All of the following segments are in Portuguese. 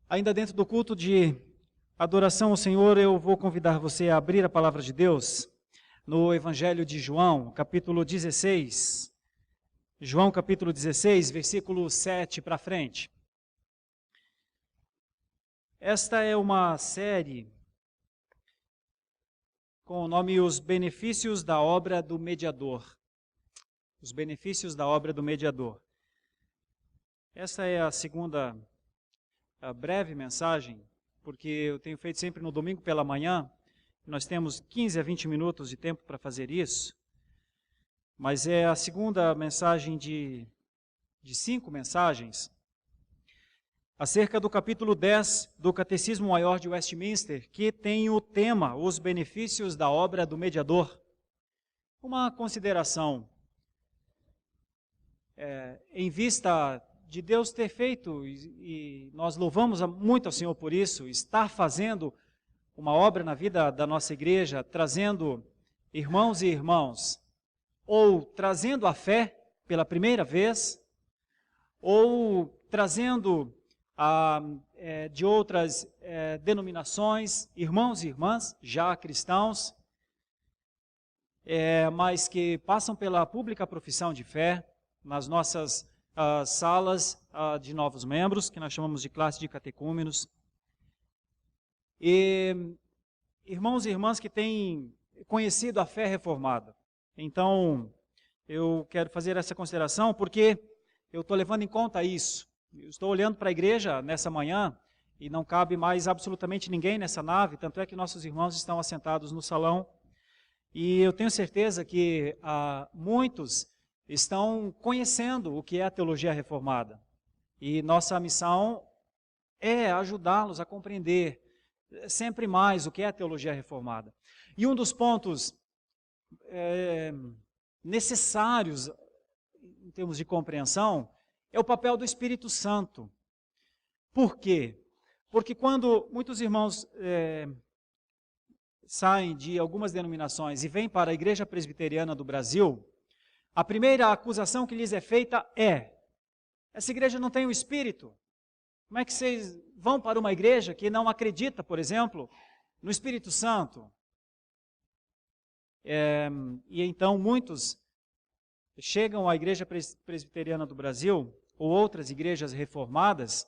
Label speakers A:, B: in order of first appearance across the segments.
A: Ainda dentro do culto de adoração ao Senhor, eu vou convidar você a abrir a palavra de Deus no Evangelho de João, capítulo 16. João, capítulo 16, versículo 7 para frente. Esta é uma série com o nome Os Benefícios da Obra do Mediador. Os Benefícios da Obra do Mediador. Essa é a segunda breve mensagem, porque eu tenho feito sempre no domingo pela manhã. Nós temos 15 a 20 minutos de tempo para fazer isso, mas é a segunda mensagem de 5 mensagens acerca do capítulo 10 do Catecismo Maior de Westminster, que tem o tema Os Benefícios da Obra do Mediador. Uma consideração em vista de Deus ter feito, e nós louvamos muito ao Senhor por isso, estar fazendo uma obra na vida da nossa igreja, trazendo irmãos e irmãs, ou trazendo a fé pela primeira vez, ou trazendo de outras denominações, irmãos e irmãs, já cristãos, mas que passam pela pública profissão de fé, nas nossas salas de novos membros, que nós chamamos de classe de catecúmenos, e irmãos e irmãs que têm conhecido a fé reformada. Então, eu quero fazer essa consideração porque eu estou levando em conta isso. Eu estou olhando para a igreja nessa manhã e não cabe mais absolutamente ninguém nessa nave, tanto é que nossos irmãos estão assentados no salão, e eu tenho certeza que muitos estão conhecendo o que é a teologia reformada. E nossa missão é ajudá-los a compreender sempre mais o que é a teologia reformada. E um dos pontos necessários em termos de compreensão é o papel do Espírito Santo. Por quê? Porque quando muitos irmãos saem de algumas denominações e vêm para a Igreja Presbiteriana do Brasil, a primeira acusação que lhes é feita essa igreja não tem o Espírito. Como é que vocês vão para uma igreja que não acredita, por exemplo, no Espírito Santo? E então muitos chegam à Igreja Presbiteriana do Brasil, ou outras igrejas reformadas,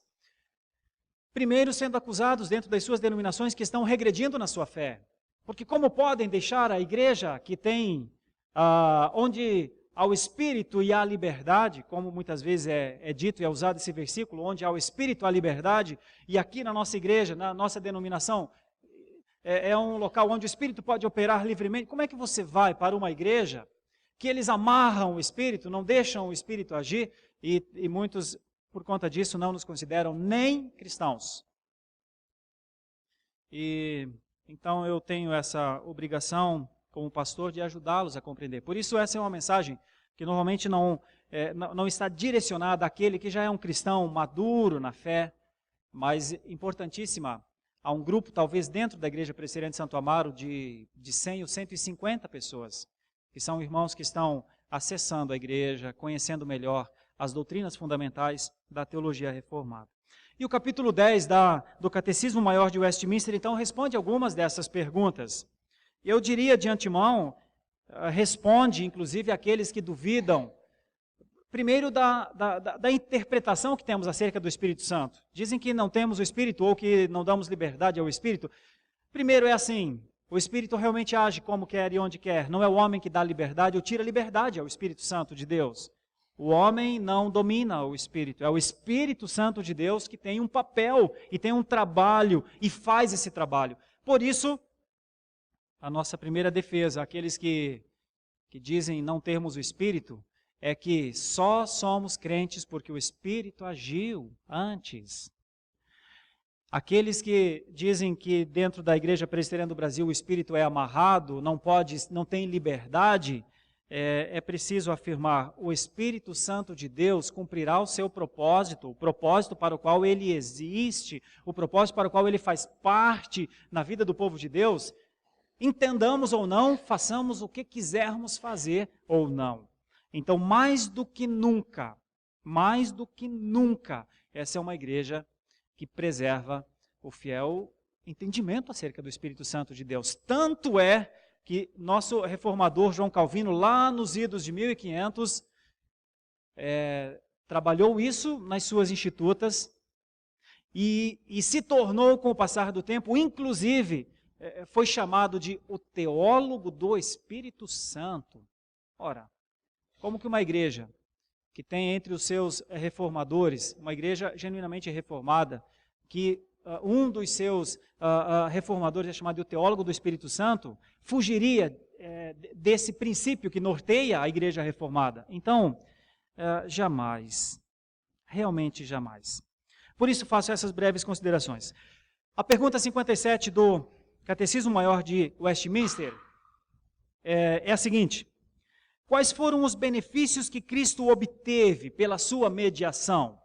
A: primeiro sendo acusados dentro das suas denominações que estão regredindo na sua fé. Porque como podem deixar a igreja que tem, onde há o Espírito e há a liberdade, como muitas vezes é dito e é usado esse versículo, onde há o Espírito e a liberdade, e aqui na nossa igreja, na nossa denominação, é um local onde o Espírito pode operar livremente. Como é que você vai para uma igreja que eles amarram o Espírito, não deixam o Espírito agir, e muitos, por conta disso, não nos consideram nem cristãos? E então eu tenho essa obrigação como pastor de ajudá-los a compreender. Por isso essa é uma mensagem que normalmente não está direcionada àquele que já é um cristão maduro na fé, mas importantíssima a um grupo, talvez dentro da Igreja Presbiteriana de Santo Amaro, de 100 ou 150 pessoas, que são irmãos que estão acessando a igreja, conhecendo melhor as doutrinas fundamentais da teologia reformada. E o capítulo 10 do Catecismo Maior de Westminster, então, responde algumas dessas perguntas. Eu diria de antemão, responde inclusive àqueles que duvidam, primeiro da interpretação que temos acerca do Espírito Santo. Dizem que não temos o Espírito ou que não damos liberdade ao Espírito. Primeiro é assim, o Espírito realmente age como quer e onde quer. Não é o homem que dá liberdade ou tira liberdade ao Espírito Santo de Deus. O homem não domina o Espírito, é o Espírito Santo de Deus que tem um papel e tem um trabalho e faz esse trabalho. Por isso, a nossa primeira defesa, aqueles que dizem não termos o Espírito, é que só somos crentes porque o Espírito agiu antes. Aqueles que dizem que dentro da Igreja Presbiteriana do Brasil o Espírito é amarrado, não tem liberdade, é preciso afirmar, o Espírito Santo de Deus cumprirá o seu propósito, o propósito para o qual ele existe, o propósito para o qual ele faz parte na vida do povo de Deus. Entendamos ou não, façamos o que quisermos fazer ou não. Então, mais do que nunca, essa é uma igreja que preserva o fiel entendimento acerca do Espírito Santo de Deus. Tanto é que nosso reformador João Calvino, lá nos idos de 1500, trabalhou isso nas suas institutas e se tornou, com o passar do tempo, inclusive, foi chamado de o teólogo do Espírito Santo. Ora, como que uma igreja que tem entre os seus reformadores, uma igreja genuinamente reformada, que um dos seus reformadores é chamado de o teólogo do Espírito Santo, fugiria desse princípio que norteia a igreja reformada? Então, jamais, realmente jamais. Por isso faço essas breves considerações. A pergunta 57 do Catecismo Maior de Westminster é a seguinte: quais foram os benefícios que Cristo obteve pela sua mediação?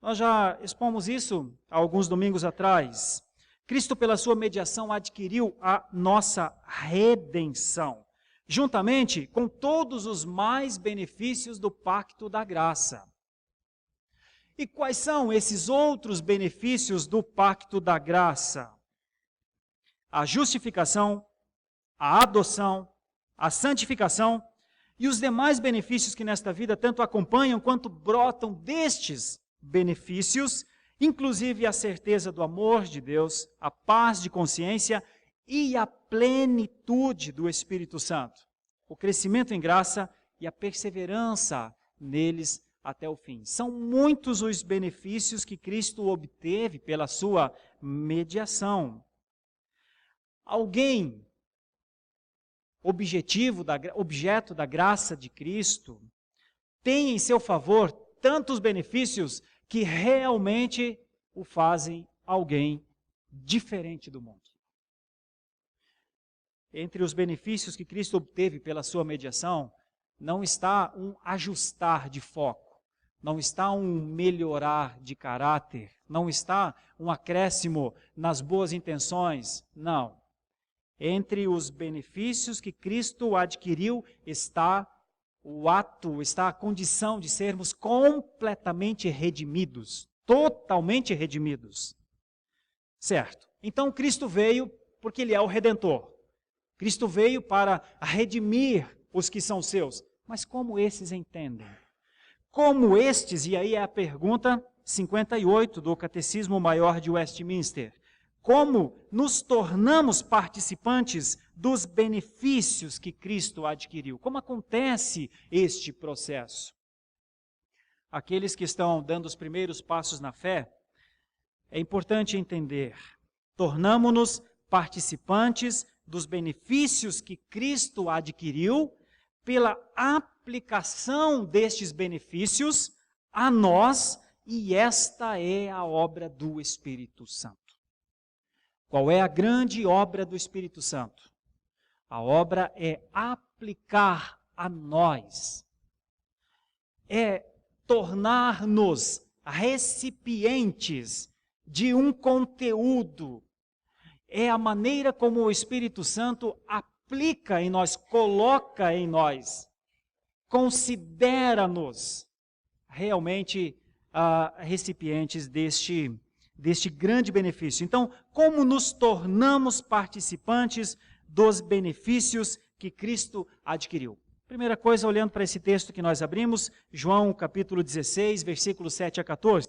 A: Nós já expomos isso há alguns domingos atrás. Cristo, pela sua mediação, adquiriu a nossa redenção, juntamente com todos os mais benefícios do pacto da graça. E quais são esses outros benefícios do pacto da graça? A justificação, a adoção, a santificação e os demais benefícios que nesta vida tanto acompanham quanto brotam destes benefícios, inclusive a certeza do amor de Deus, a paz de consciência e a plenitude do Espírito Santo, o crescimento em graça e a perseverança neles até o fim. São muitos os benefícios que Cristo obteve pela sua mediação. Alguém objeto da graça de Cristo tem em seu favor tantos benefícios que realmente o fazem alguém diferente do mundo. Entre os benefícios que Cristo obteve pela sua mediação, não está um ajustar de foco, não está um melhorar de caráter, não está um acréscimo nas boas intenções, não. Entre os benefícios que Cristo adquiriu está a condição de sermos completamente redimidos, totalmente redimidos. Certo? Então Cristo veio porque Ele é o Redentor. Cristo veio para redimir os que são seus. Mas como esses entendem? Como estes, e aí é a pergunta 58 do Catecismo Maior de Westminster, como nos tornamos participantes dos benefícios que Cristo adquiriu? Como acontece este processo? Aqueles que estão dando os primeiros passos na fé, é importante entender, tornamo-nos participantes dos benefícios que Cristo adquiriu pela aplicação destes benefícios a nós, e esta é a obra do Espírito Santo. Qual é a grande obra do Espírito Santo? A obra é aplicar a nós, é tornar-nos recipientes de um conteúdo, é a maneira como o Espírito Santo aplica em nós, coloca em nós, considera-nos realmente recipientes deste grande benefício. Então, como nos tornamos participantes dos benefícios que Cristo adquiriu? Primeira coisa, olhando para esse texto que nós abrimos, João capítulo 16, versículos 7 a 14,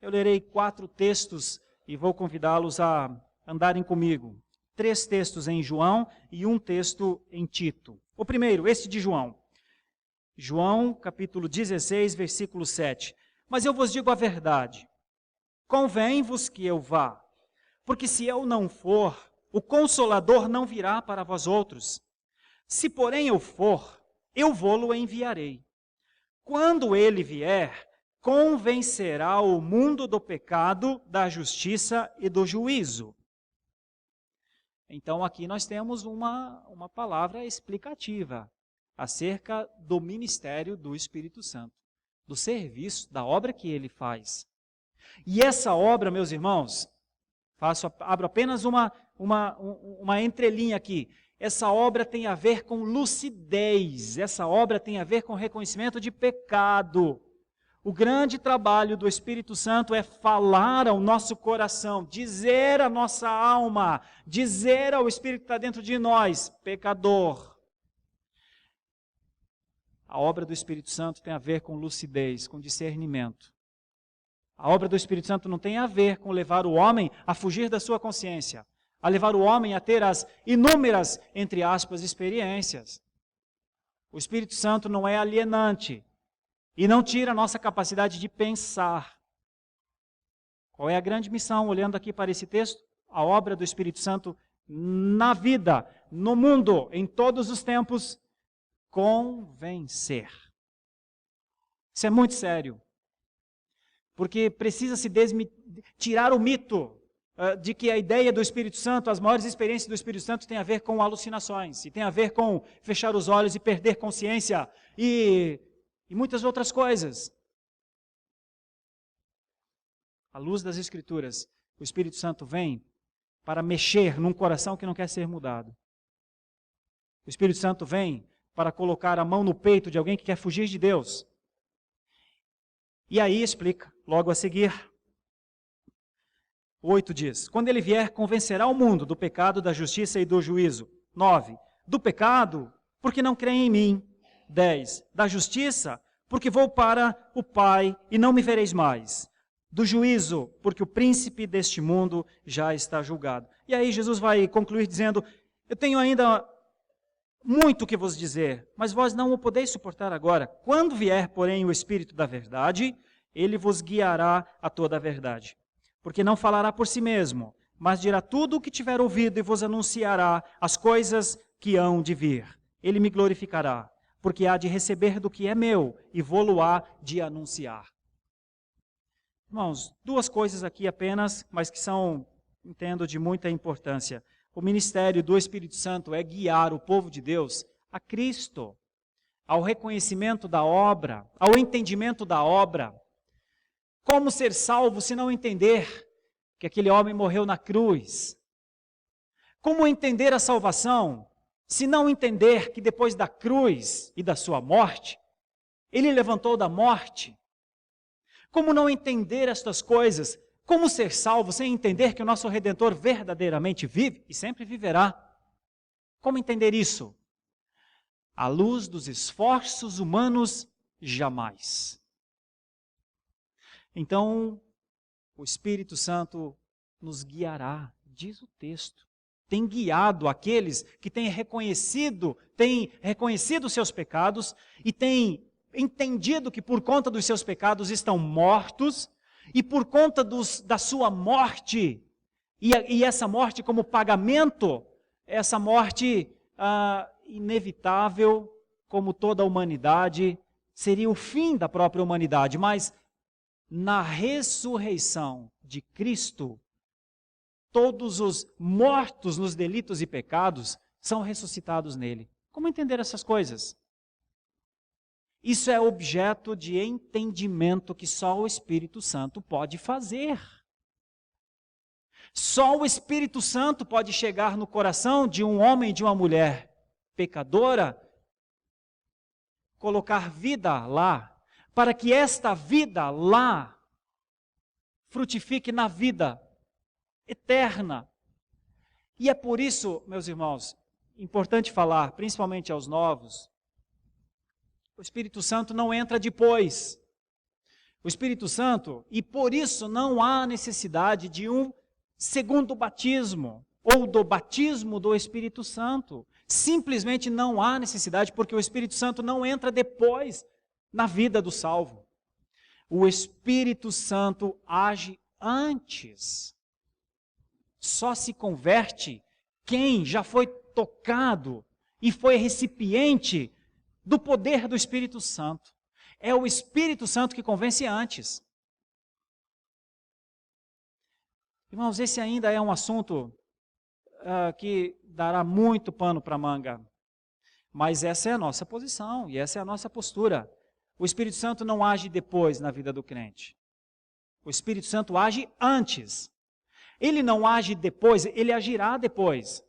A: eu lerei 4 textos e vou convidá-los a andarem comigo. 3 textos em João e 1 texto em Tito. O primeiro, este de João. João capítulo 16, versículo 7. Mas eu vos digo a verdade, convém-vos que eu vá, porque se eu não for, o Consolador não virá para vós outros. Se porém eu for, eu vô-lo enviarei. Quando ele vier, convencerá o mundo do pecado, da justiça e do juízo. Então aqui nós temos uma palavra explicativa acerca do ministério do Espírito Santo, do serviço, da obra que ele faz. E essa obra, meus irmãos, abro apenas uma entrelinha aqui. Essa obra tem a ver com lucidez, essa obra tem a ver com reconhecimento de pecado. O grande trabalho do Espírito Santo é falar ao nosso coração, dizer à nossa alma, dizer ao Espírito que está dentro de nós, pecador. A obra do Espírito Santo tem a ver com lucidez, com discernimento. A obra do Espírito Santo não tem a ver com levar o homem a fugir da sua consciência, a levar o homem a ter as inúmeras, entre aspas, experiências. O Espírito Santo não é alienante e não tira a nossa capacidade de pensar. Qual é a grande missão, olhando aqui para esse texto? A obra do Espírito Santo na vida, no mundo, em todos os tempos, convencer. Isso é muito sério, porque precisa se tirar o mito de que a ideia do Espírito Santo, as maiores experiências do Espírito Santo tem a ver com alucinações, e tem a ver com fechar os olhos e perder consciência, e muitas outras coisas. À luz das Escrituras, o Espírito Santo vem para mexer num coração que não quer ser mudado. O Espírito Santo vem para colocar a mão no peito de alguém que quer fugir de Deus. E aí explica, logo a seguir, 8 diz, quando ele vier, convencerá o mundo do pecado, da justiça e do juízo. 9, do pecado, porque não creem em mim. 10, da justiça, porque vou para o Pai e não me vereis mais. Do juízo, porque o príncipe deste mundo já está julgado. E aí Jesus vai concluir dizendo, eu tenho ainda muito que vos dizer, mas vós não o podeis suportar agora. Quando vier, porém, o Espírito da verdade, ele vos guiará a toda a verdade. Porque não falará por si mesmo, mas dirá tudo o que tiver ouvido e vos anunciará as coisas que hão de vir. Ele me glorificará, porque há de receber do que é meu e vô-lo-á de anunciar. Irmãos, 2 coisas aqui apenas, mas que são, entendo, de muita importância. O ministério do Espírito Santo é guiar o povo de Deus a Cristo, ao reconhecimento da obra, ao entendimento da obra. Como ser salvo se não entender que aquele homem morreu na cruz? Como entender a salvação se não entender que depois da cruz e da sua morte, ele levantou da morte? Como não entender estas coisas? Como ser salvo sem entender que o nosso Redentor verdadeiramente vive e sempre viverá? Como entender isso? À luz dos esforços humanos, jamais. Então, o Espírito Santo nos guiará, diz o texto. Tem guiado aqueles que têm reconhecido seus pecados e têm entendido que por conta dos seus pecados estão mortos e por conta da sua morte, e essa morte como pagamento, essa morte inevitável, como toda a humanidade, seria o fim da própria humanidade, mas na ressurreição de Cristo, todos os mortos nos delitos e pecados são ressuscitados nele. Como entender essas coisas? Isso é objeto de entendimento que só o Espírito Santo pode fazer. Só o Espírito Santo pode chegar no coração de um homem e de uma mulher pecadora, colocar vida lá, para que esta vida lá frutifique na vida eterna. E é por isso, meus irmãos, importante falar, principalmente aos novos, o Espírito Santo não entra depois. O Espírito Santo, e por isso não há necessidade de um segundo batismo, ou do batismo do Espírito Santo. Simplesmente não há necessidade, porque o Espírito Santo não entra depois na vida do salvo. O Espírito Santo age antes. Só se converte quem já foi tocado e foi recipiente do poder do Espírito Santo. É o Espírito Santo que convence antes. Irmãos, esse ainda é um assunto que dará muito pano para manga. Mas essa é a nossa posição e essa é a nossa postura. O Espírito Santo não age depois na vida do crente. O Espírito Santo age antes. Ele não age depois, ele agirá depois.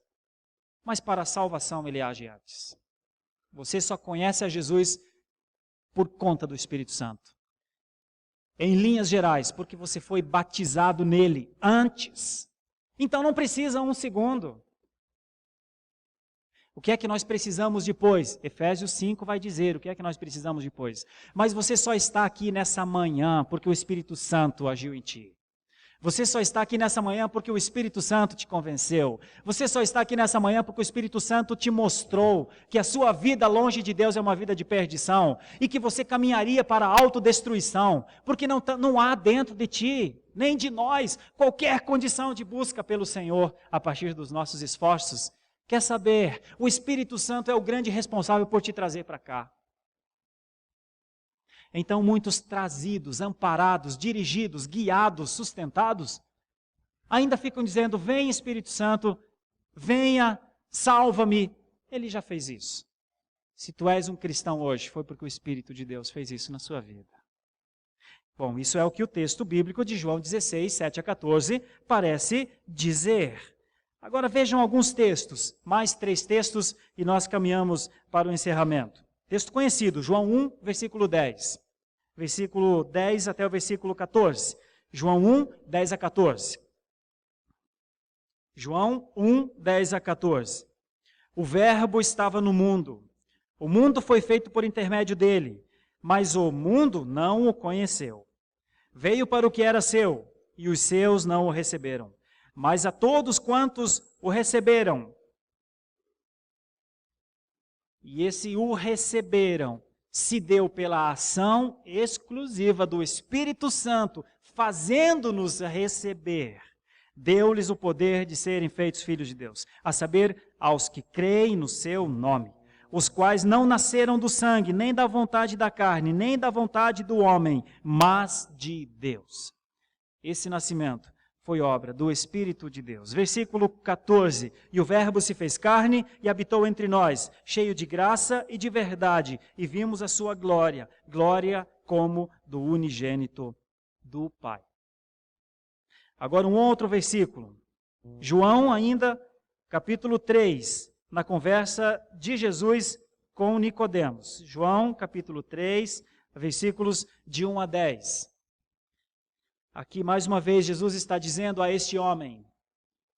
A: Mas para a salvação ele age antes. Você só conhece a Jesus por conta do Espírito Santo. Em linhas gerais, porque você foi batizado nele antes. Então não precisa um segundo. O que é que nós precisamos depois? Efésios 5 vai dizer o que é que nós precisamos depois. Mas você só está aqui nessa manhã porque o Espírito Santo agiu em ti. Você só está aqui nessa manhã porque o Espírito Santo te convenceu. Você só está aqui nessa manhã porque o Espírito Santo te mostrou que a sua vida longe de Deus é uma vida de perdição e que você caminharia para a autodestruição, porque não há dentro de ti, nem de nós, qualquer condição de busca pelo Senhor a partir dos nossos esforços. Quer saber? O Espírito Santo é o grande responsável por te trazer para cá. Então muitos trazidos, amparados, dirigidos, guiados, sustentados, ainda ficam dizendo, vem Espírito Santo, venha, salva-me. Ele já fez isso. Se tu és um cristão hoje, foi porque o Espírito de Deus fez isso na sua vida. Bom, isso é o que o texto bíblico de João 16, 7 a 14, parece dizer. Agora vejam alguns textos, mais 3 textos, e nós caminhamos para o encerramento. Texto conhecido, João 1, versículo 10. Versículo 10 até o versículo 14. João 1, 10 a 14. João 1, 10 a 14. O Verbo estava no mundo. O mundo foi feito por intermédio dele, mas o mundo não o conheceu. Veio para o que era seu, e os seus não o receberam. Mas a todos quantos o receberam, e esse o receberam, se deu pela ação exclusiva do Espírito Santo, fazendo-nos receber. Deu-lhes o poder de serem feitos filhos de Deus, a saber, aos que creem no seu nome, os quais não nasceram do sangue, nem da vontade da carne, nem da vontade do homem, mas de Deus. Esse nascimento foi obra do Espírito de Deus. Versículo 14. E o Verbo se fez carne e habitou entre nós, cheio de graça e de verdade, e vimos a sua glória, glória como do unigênito do Pai. Agora um outro versículo. João ainda, capítulo 3, na conversa de Jesus com Nicodemos. João, capítulo 3, versículos de 1 a 10. Aqui, mais uma vez, Jesus está dizendo a este homem,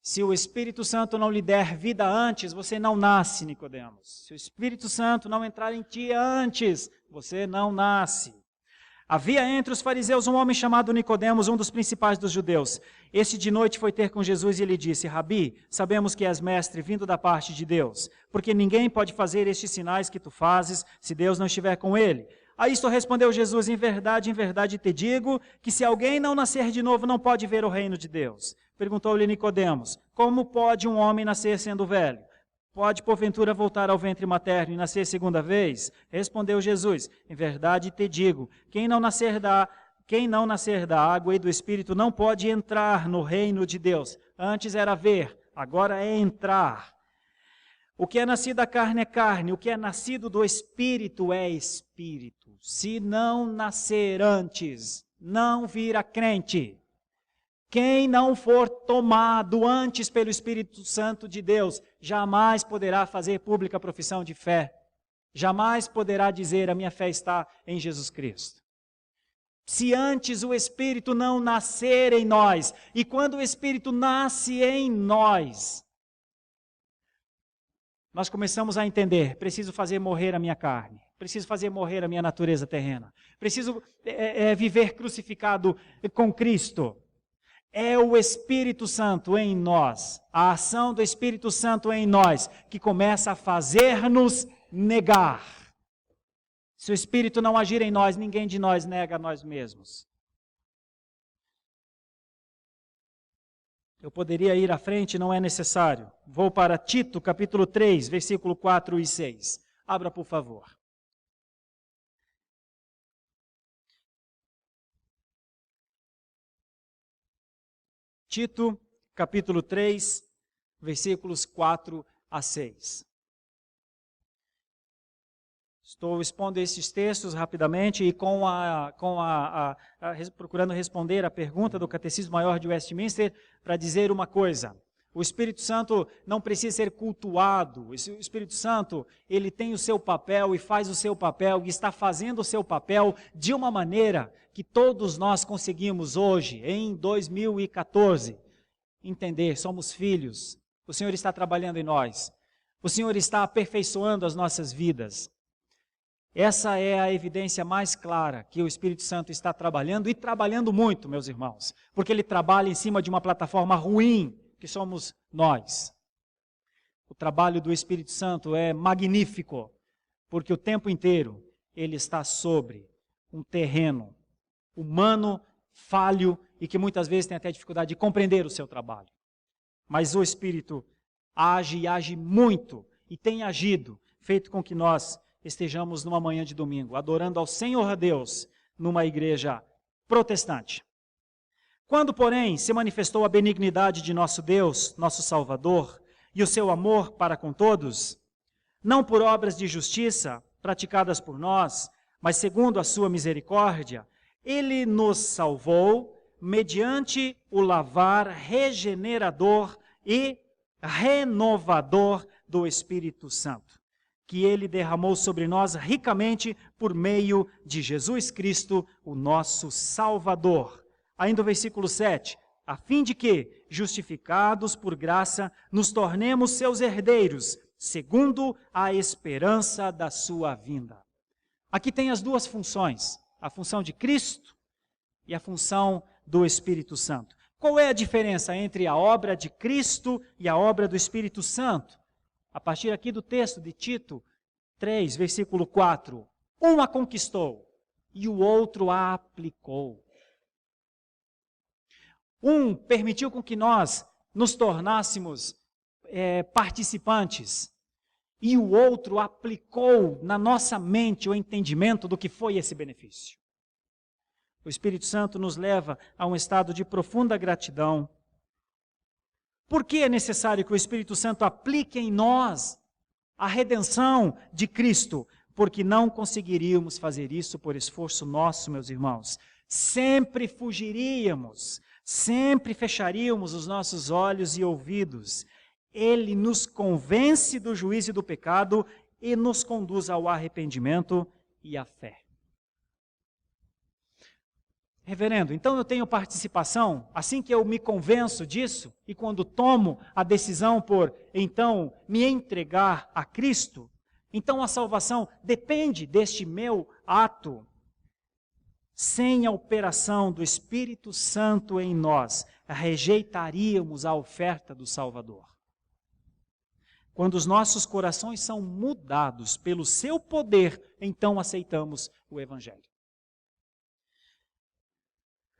A: se o Espírito Santo não lhe der vida antes, você não nasce, Nicodemos. Se o Espírito Santo não entrar em ti antes, você não nasce. Havia entre os fariseus um homem chamado Nicodemos, um dos principais dos judeus. Este de noite foi ter com Jesus e lhe disse, Rabi, sabemos que és mestre vindo da parte de Deus, porque ninguém pode fazer estes sinais que tu fazes se Deus não estiver com ele. A isto respondeu Jesus, em verdade te digo, que se alguém não nascer de novo, não pode ver o reino de Deus. Perguntou-lhe Nicodemos, como pode um homem nascer sendo velho? Pode, porventura, voltar ao ventre materno e nascer segunda vez? Respondeu Jesus, em verdade te digo, quem não nascer da água e do Espírito não pode entrar no reino de Deus. Antes era ver, agora é entrar. O que é nascido da carne é carne, o que é nascido do Espírito é Espírito. Se não nascer antes, não vira crente. Quem não for tomado antes pelo Espírito Santo de Deus, jamais poderá fazer pública profissão de fé. Jamais poderá dizer, a minha fé está em Jesus Cristo. Se antes o Espírito não nascer em nós, e quando o Espírito nasce em nós, nós começamos a entender, preciso fazer morrer a minha carne, preciso fazer morrer a minha natureza terrena, preciso viver crucificado com Cristo. É o Espírito Santo em nós, a ação do Espírito Santo em nós, que começa a fazer-nos negar. Se o Espírito não agir em nós, ninguém de nós nega a nós mesmos. Eu poderia ir à frente, não é necessário. Vou para Tito, capítulo 3, versículo 4 e 6. Abra, por favor. Tito, capítulo 3, versículos 4 a 6. Estou expondo esses textos rapidamente e procurando responder a pergunta do Catecismo Maior de Westminster para dizer uma coisa. O Espírito Santo não precisa ser cultuado. O Espírito Santo, ele tem o seu papel e faz o seu papel e está fazendo o seu papel de uma maneira que todos nós conseguimos hoje, em 2014, entender. Somos filhos. O Senhor está trabalhando em nós. O Senhor está aperfeiçoando as nossas vidas. Essa é a evidência mais clara que o Espírito Santo está trabalhando e trabalhando muito, meus irmãos, porque ele trabalha em cima de uma plataforma ruim, que somos nós. O trabalho do Espírito Santo é magnífico, porque o tempo inteiro ele está sobre um terreno humano, falho e que muitas vezes tem até dificuldade de compreender o seu trabalho. Mas o Espírito age e age muito e tem agido, feito com que nós estejamos numa manhã de domingo, adorando ao Senhor Deus numa igreja protestante. Quando, porém, se manifestou a benignidade de nosso Deus, nosso Salvador, e o seu amor para com todos, não por obras de justiça praticadas por nós, mas segundo a sua misericórdia, ele nos salvou mediante o lavar regenerador e renovador do Espírito Santo, que ele derramou sobre nós ricamente por meio de Jesus Cristo, o nosso Salvador. Ainda o versículo 7, a fim de que, justificados por graça, nos tornemos seus herdeiros, segundo a esperança da sua vinda. Aqui tem as duas funções, a função de Cristo e a função do Espírito Santo. Qual é a diferença entre a obra de Cristo e a obra do Espírito Santo? A partir aqui do texto de Tito 3, versículo 4, um a conquistou e o outro a aplicou. Um permitiu com que nós nos tornássemos participantes e o outro aplicou na nossa mente o entendimento do que foi esse benefício. O Espírito Santo nos leva a um estado de profunda gratidão. Por que é necessário que o Espírito Santo aplique em nós a redenção de Cristo? Porque não conseguiríamos fazer isso por esforço nosso, meus irmãos. Sempre fugiríamos, sempre fecharíamos os nossos olhos e ouvidos. Ele nos convence do juízo e do pecado e nos conduz ao arrependimento e à fé. Reverendo, então eu tenho participação, assim que eu me convenço disso, e quando tomo a decisão por, então, me entregar a Cristo, então a salvação depende deste meu ato. Sem a operação do Espírito Santo em nós, rejeitaríamos a oferta do Salvador. Quando os nossos corações são mudados pelo seu poder, então aceitamos o Evangelho.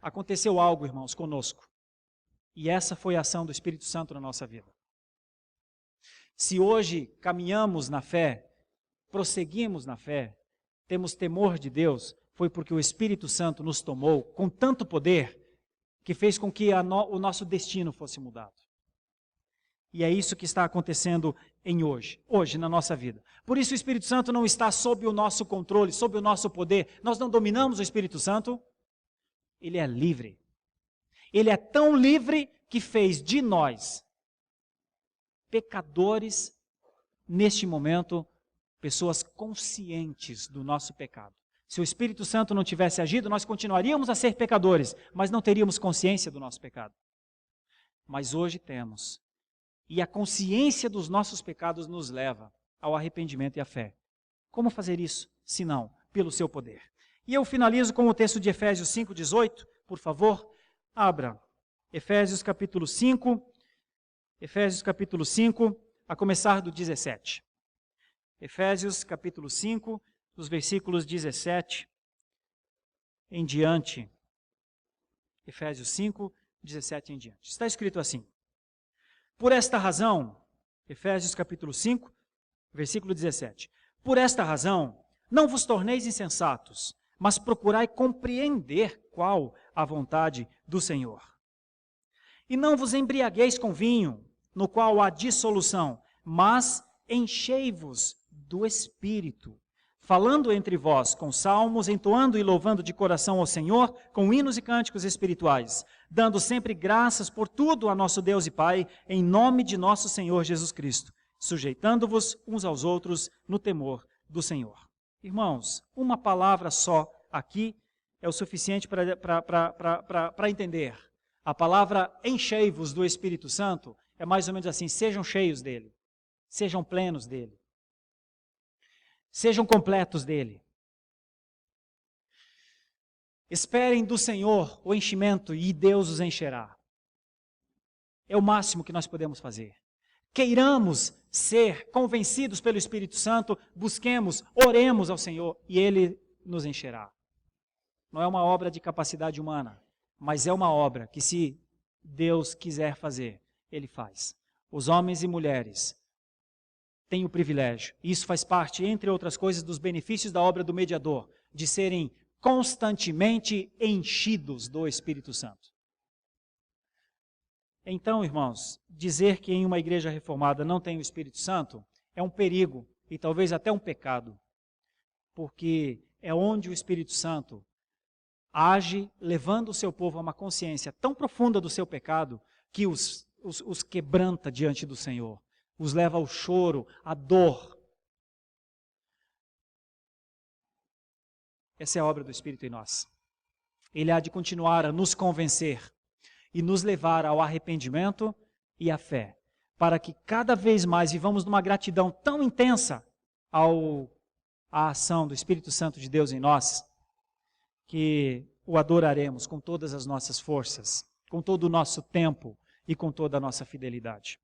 A: Aconteceu algo, irmãos, conosco. E essa foi a ação do Espírito Santo na nossa vida. Se hoje caminhamos na fé, prosseguimos na fé, temos temor de Deus, foi porque o Espírito Santo nos tomou com tanto poder que fez com que o nosso destino fosse mudado. E é isso que está acontecendo hoje na nossa vida. Por isso o Espírito Santo não está sob o nosso controle, sob o nosso poder. Nós não dominamos o Espírito Santo. Ele é livre. Ele é tão livre que fez de nós, pecadores, neste momento, pessoas conscientes do nosso pecado. Se o Espírito Santo não tivesse agido, nós continuaríamos a ser pecadores, mas não teríamos consciência do nosso pecado. Mas hoje temos. E a consciência dos nossos pecados nos leva ao arrependimento e à fé. Como fazer isso, se não pelo seu poder? E eu finalizo com o texto de Efésios 5:18, por favor, abra. Efésios capítulo 5, a começar do 17. Efésios capítulo 5, dos versículos 17 em diante. Efésios 5, 17 em diante. Está escrito assim: por esta razão, Efésios capítulo 5, versículo 17. Por esta razão, não vos torneis insensatos, mas procurai compreender qual a vontade do Senhor. E não vos embriagueis com vinho, no qual há dissolução, mas enchei-vos do Espírito, falando entre vós com salmos, entoando e louvando de coração ao Senhor, com hinos e cânticos espirituais, dando sempre graças por tudo a nosso Deus e Pai, em nome de nosso Senhor Jesus Cristo, sujeitando-vos uns aos outros no temor do Senhor. Irmãos, uma palavra só aqui é o suficiente para entender. A palavra enchei-vos do Espírito Santo é mais ou menos assim: sejam cheios dele, sejam plenos dele, sejam completos dele. Esperem do Senhor o enchimento e Deus os encherá. É o máximo que nós podemos fazer. Queiramos ser convencidos pelo Espírito Santo, busquemos, oremos ao Senhor e Ele nos encherá. Não é uma obra de capacidade humana, mas é uma obra que, se Deus quiser fazer, Ele faz. Os homens e mulheres têm o privilégio, e isso faz parte, entre outras coisas, dos benefícios da obra do mediador, de serem constantemente enchidos do Espírito Santo. Então, irmãos, dizer que em uma igreja reformada não tem o Espírito Santo é um perigo e talvez até um pecado, porque é onde o Espírito Santo age, levando o seu povo a uma consciência tão profunda do seu pecado que os quebranta diante do Senhor, os leva ao choro, à dor. Essa é a obra do Espírito em nós. Ele há de continuar a nos convencer e nos levar ao arrependimento e à fé, para que cada vez mais vivamos numa gratidão tão intensa à ação do Espírito Santo de Deus em nós, que o adoraremos com todas as nossas forças, com todo o nosso tempo e com toda a nossa fidelidade.